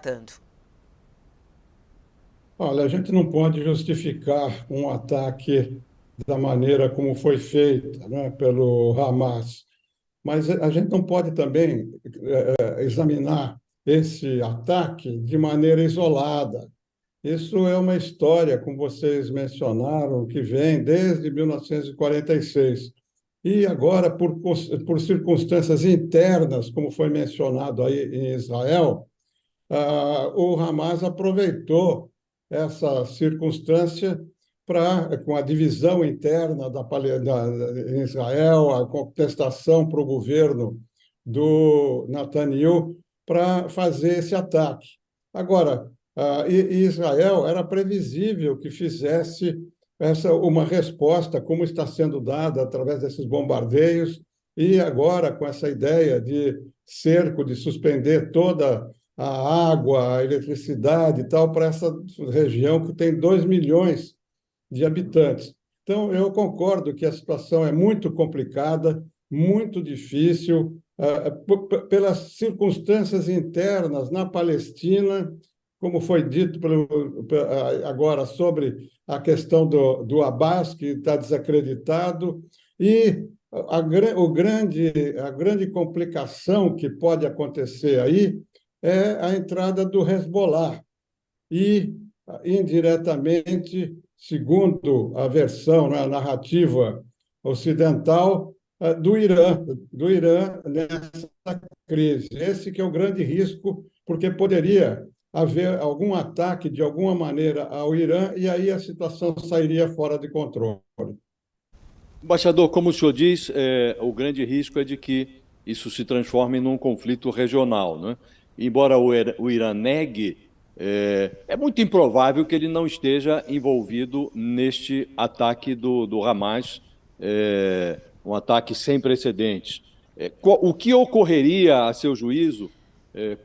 tratando? Olha, a gente não pode justificar um ataque da maneira como foi feita, né, pelo Hamas, mas a gente não pode também examinar esse ataque de maneira isolada. Isso é uma história, como vocês mencionaram, que vem desde 1946. E agora, por circunstâncias internas, como foi mencionado aí em Israel, o Hamas aproveitou essa circunstância para, com a divisão interna em Israel, a contestação para o governo do Netanyahu, para fazer esse ataque. Agora, e Israel era previsível que fizesse uma resposta, como está sendo dada através desses bombardeios, e agora com essa ideia de cerco, de suspender toda a água, a eletricidade e tal para essa região que tem 2 milhões de habitantes. Então, eu concordo que a situação é muito complicada, muito difícil, pelas circunstâncias internas na Palestina, como foi dito agora sobre a questão do Abbas, que está desacreditado, e a grande complicação que pode acontecer aí é a entrada do Hezbollah e, indiretamente, segundo a versão, né, a narrativa ocidental, do Irã nessa crise. Esse que é o grande risco, porque poderia haver algum ataque de alguma maneira ao Irã e aí a situação sairia fora de controle. Embaixador, como o senhor diz, o grande risco é de que isso se transforme num conflito regional, né? Embora o Irã negue, é muito improvável que ele não esteja envolvido neste ataque do Hamas, um ataque sem precedentes. O que ocorreria, a seu juízo,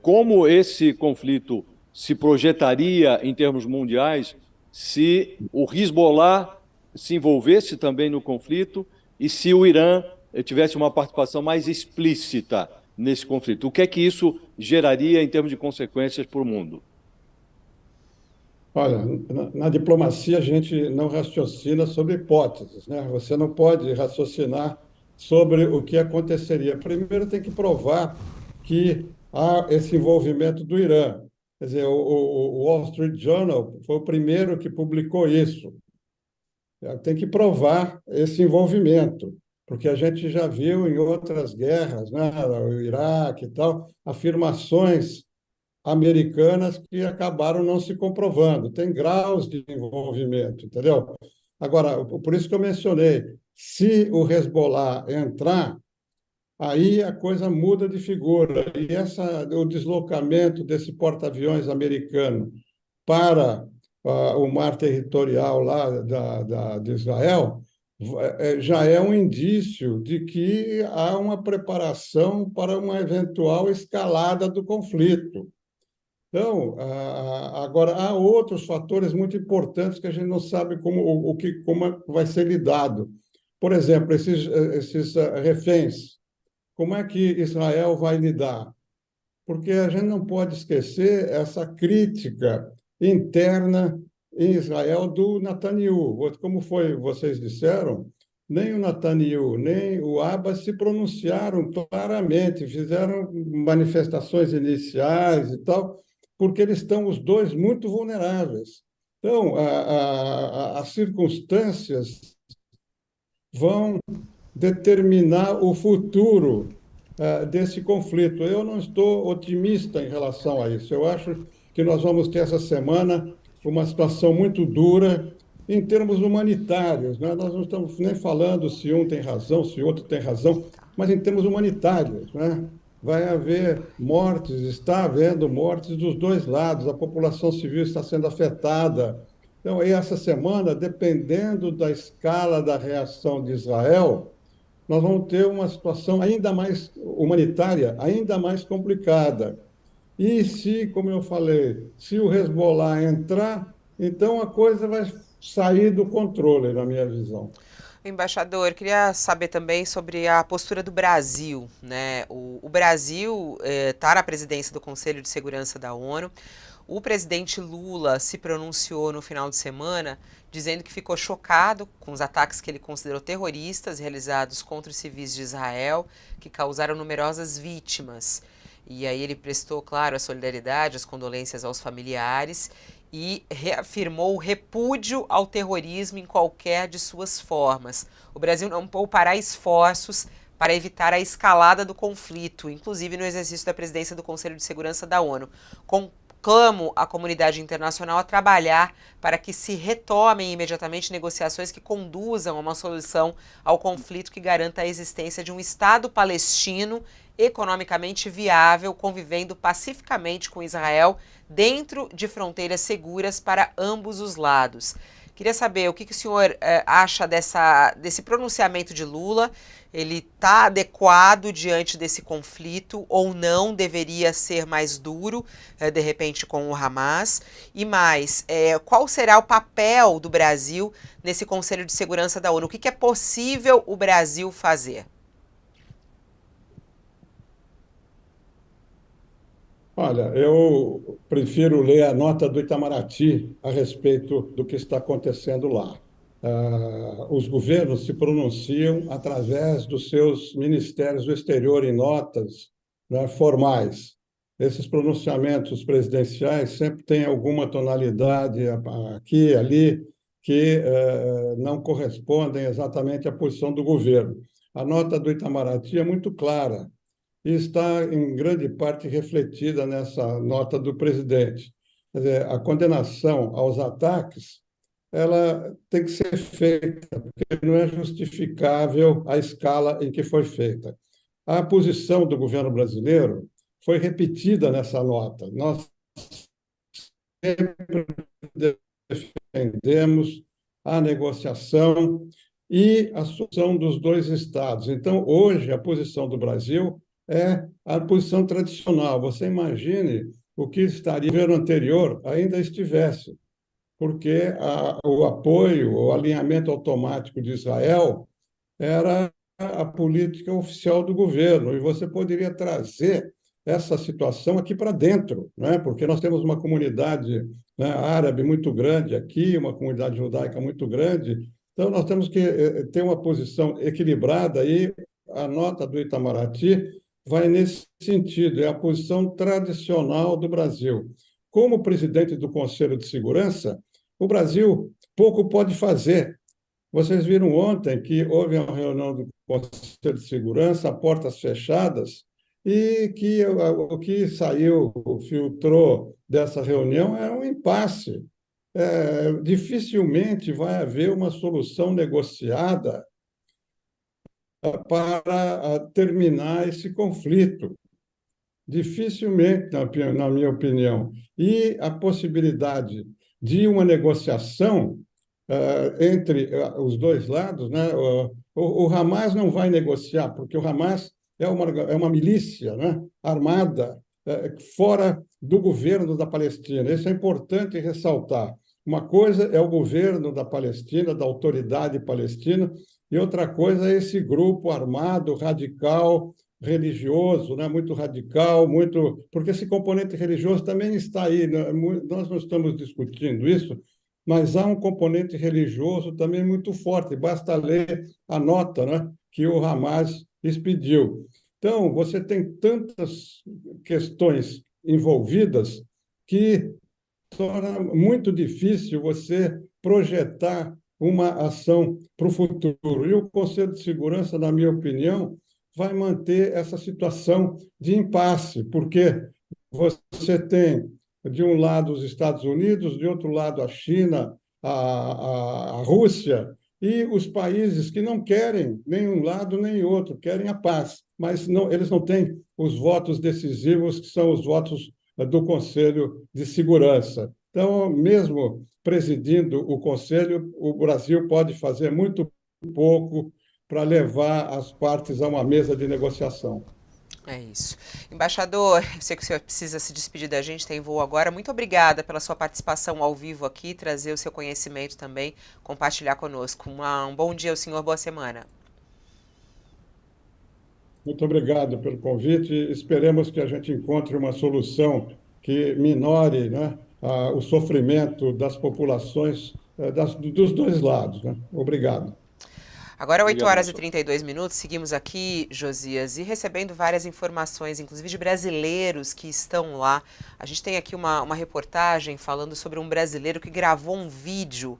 como esse conflito se projetaria em termos mundiais se o Hezbollah se envolvesse também no conflito e se o Irã tivesse uma participação mais explícita nesse conflito? O que é que isso geraria em termos de consequências para o mundo? Olha, na diplomacia a gente não raciocina sobre hipóteses, né? Você não pode raciocinar sobre o que aconteceria. Primeiro tem que provar que há esse envolvimento do Irã. Quer dizer, o Wall Street Journal foi o primeiro que publicou isso. Tem que provar esse envolvimento, porque a gente já viu em outras guerras, né, o Iraque e tal, afirmações americanas que acabaram não se comprovando. Tem graus de envolvimento, entendeu? Agora, por isso que eu mencionei, se o Hezbollah entrar, aí a coisa muda de figura. E o deslocamento desse porta-aviões americano para o mar territorial lá de Israel já é um indício de que há uma preparação para uma eventual escalada do conflito. Então, agora, há outros fatores muito importantes que a gente não sabe como vai ser lidado. Por exemplo, esses reféns. Como é que Israel vai lidar? Porque a gente não pode esquecer essa crítica interna em Israel do Netanyahu. Como vocês disseram, nem o Netanyahu, nem o Abbas se pronunciaram claramente, fizeram manifestações iniciais e tal, porque eles estão os dois muito vulneráveis. Então, as circunstâncias vão determinar o futuro desse conflito. Eu não estou otimista em relação a isso. Eu acho que nós vamos ter essa semana uma situação muito dura em termos humanitários, né? Nós não estamos nem falando se um tem razão, se o outro tem razão, mas em termos humanitários, né? Vai haver mortes, está havendo mortes dos dois lados, a população civil está sendo afetada. Então, aí, essa semana, dependendo da escala da reação de Israel, nós vamos ter uma situação ainda mais humanitária, ainda mais complicada. E se, como eu falei, se o Hezbollah entrar, então a coisa vai sair do controle, na minha visão. Embaixador, queria saber também sobre a postura do Brasil, né? O Brasil está na presidência do Conselho de Segurança da ONU. O presidente Lula se pronunciou no final de semana dizendo que ficou chocado com os ataques que ele considerou terroristas realizados contra os civis de Israel, que causaram numerosas vítimas. E aí ele prestou, claro, a solidariedade, as condolências aos familiares e reafirmou o repúdio ao terrorismo em qualquer de suas formas. O Brasil não poupará esforços para evitar a escalada do conflito, inclusive no exercício da presidência do Conselho de Segurança da ONU. Conclamo a comunidade internacional a trabalhar para que se retomem imediatamente negociações que conduzam a uma solução ao conflito que garanta a existência de um Estado palestino economicamente viável, convivendo pacificamente com Israel dentro de fronteiras seguras para ambos os lados. Queria saber o que o senhor acha desse pronunciamento de Lula. Ele está adequado diante desse conflito ou não? Deveria ser mais duro, de repente, com o Hamas? E mais, qual será o papel do Brasil nesse Conselho de Segurança da ONU? O que é possível o Brasil fazer? Olha, eu prefiro ler a nota do Itamaraty a respeito do que está acontecendo lá. Os governos se pronunciam através dos seus ministérios do exterior em notas, né, formais. Esses pronunciamentos presidenciais sempre têm alguma tonalidade aqui e ali que não correspondem exatamente à posição do governo. A nota do Itamaraty é muito clara e está, em grande parte, refletida nessa nota do presidente. Quer dizer, a condenação aos ataques ela tem que ser feita, porque não é justificável a escala em que foi feita. A posição do governo brasileiro foi repetida nessa nota. Nós defendemos a negociação e a solução dos dois estados. Então, hoje, a posição do Brasil é a posição tradicional. Você imagine o que estaria o governo anterior ainda estivesse, porque o apoio, o alinhamento automático de Israel era a política oficial do governo, e você poderia trazer essa situação aqui para dentro, né? Porque nós temos uma comunidade, né, árabe muito grande aqui, uma comunidade judaica muito grande, então nós temos que ter uma posição equilibrada, e a nota do Itamaraty vai nesse sentido, é a posição tradicional do Brasil. Como presidente do Conselho de Segurança, o Brasil pouco pode fazer. Vocês viram ontem que houve uma reunião do Conselho de Segurança, a portas fechadas, e que o que saiu, filtrou dessa reunião é um impasse. Dificilmente vai haver uma solução negociada para terminar esse conflito. Dificilmente, na minha opinião. E a possibilidade de uma negociação entre os dois lados, né? O Hamas não vai negociar, porque o Hamas é uma milícia, né, armada fora do governo da Palestina. Isso é importante ressaltar. Uma coisa é o governo da Palestina, da autoridade palestina, e outra coisa é esse grupo armado, radical, religioso, né, muito radical, muito. Porque esse componente religioso também está aí, né? Nós não estamos discutindo isso, mas há um componente religioso também muito forte. Basta ler a nota, né, que o Hamas expediu. Então, você tem tantas questões envolvidas que torna muito difícil você projetar uma ação para o futuro. E o Conselho de Segurança, na minha opinião, vai manter essa situação de impasse, porque você tem, de um lado, os Estados Unidos, de outro lado, a China, a Rússia, e os países que não querem nem um lado nem outro, querem a paz, mas não, eles não têm os votos decisivos, que são os votos do Conselho de Segurança. Então, mesmo presidindo o Conselho, o Brasil pode fazer muito pouco para levar as partes a uma mesa de negociação. É isso. Embaixador, eu sei que o senhor precisa se despedir da gente, tem voo agora. Muito obrigada pela sua participação ao vivo aqui, trazer o seu conhecimento também, compartilhar conosco. Um bom dia ao senhor, boa semana. Muito obrigado pelo convite. Esperemos que a gente encontre uma solução que minore, né, o sofrimento das populações dos dois lados, né? Obrigado. Agora, 8 Obrigado, horas e professor. 32 minutos, seguimos aqui, Josias, e recebendo várias informações, inclusive de brasileiros que estão lá. A gente tem aqui uma reportagem falando sobre um brasileiro que gravou um vídeo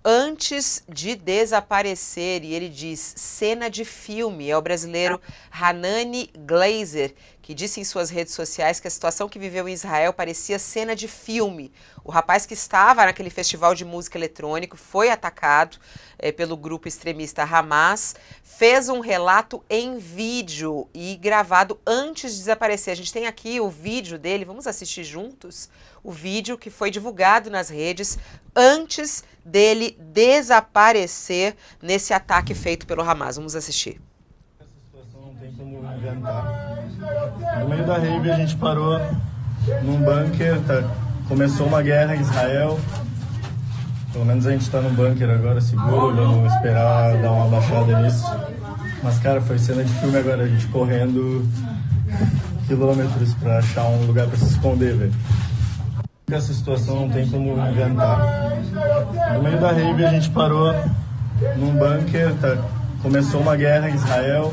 antes de desaparecer, e ele diz, cena de filme. É o brasileiro Hanani Glazer, que disse em suas redes sociais que a situação que viveu em Israel parecia cena de filme. O rapaz que estava naquele festival de música eletrônica foi atacado pelo grupo extremista Hamas, fez um relato em vídeo e gravado antes de desaparecer. A gente tem aqui o vídeo dele, vamos assistir juntos? O vídeo que foi divulgado nas redes antes dele desaparecer nesse ataque feito pelo Hamas. Vamos assistir. Essa situação não tem como inventar. No meio da rave a gente parou num bunker, começou uma guerra em Israel. Pelo menos a gente está num bunker agora seguro, vamos esperar dar uma baixada nisso. Mas cara, foi cena de filme agora, a gente correndo quilômetros para achar um lugar para se esconder, velho. Essa situação não tem como inventar. No meio da rave a gente parou num bunker, começou uma guerra em Israel.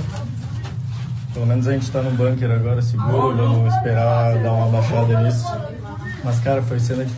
Pelo menos a gente está num bunker agora seguro, vamos esperar dar uma baixada nisso. Mas cara, foi cena de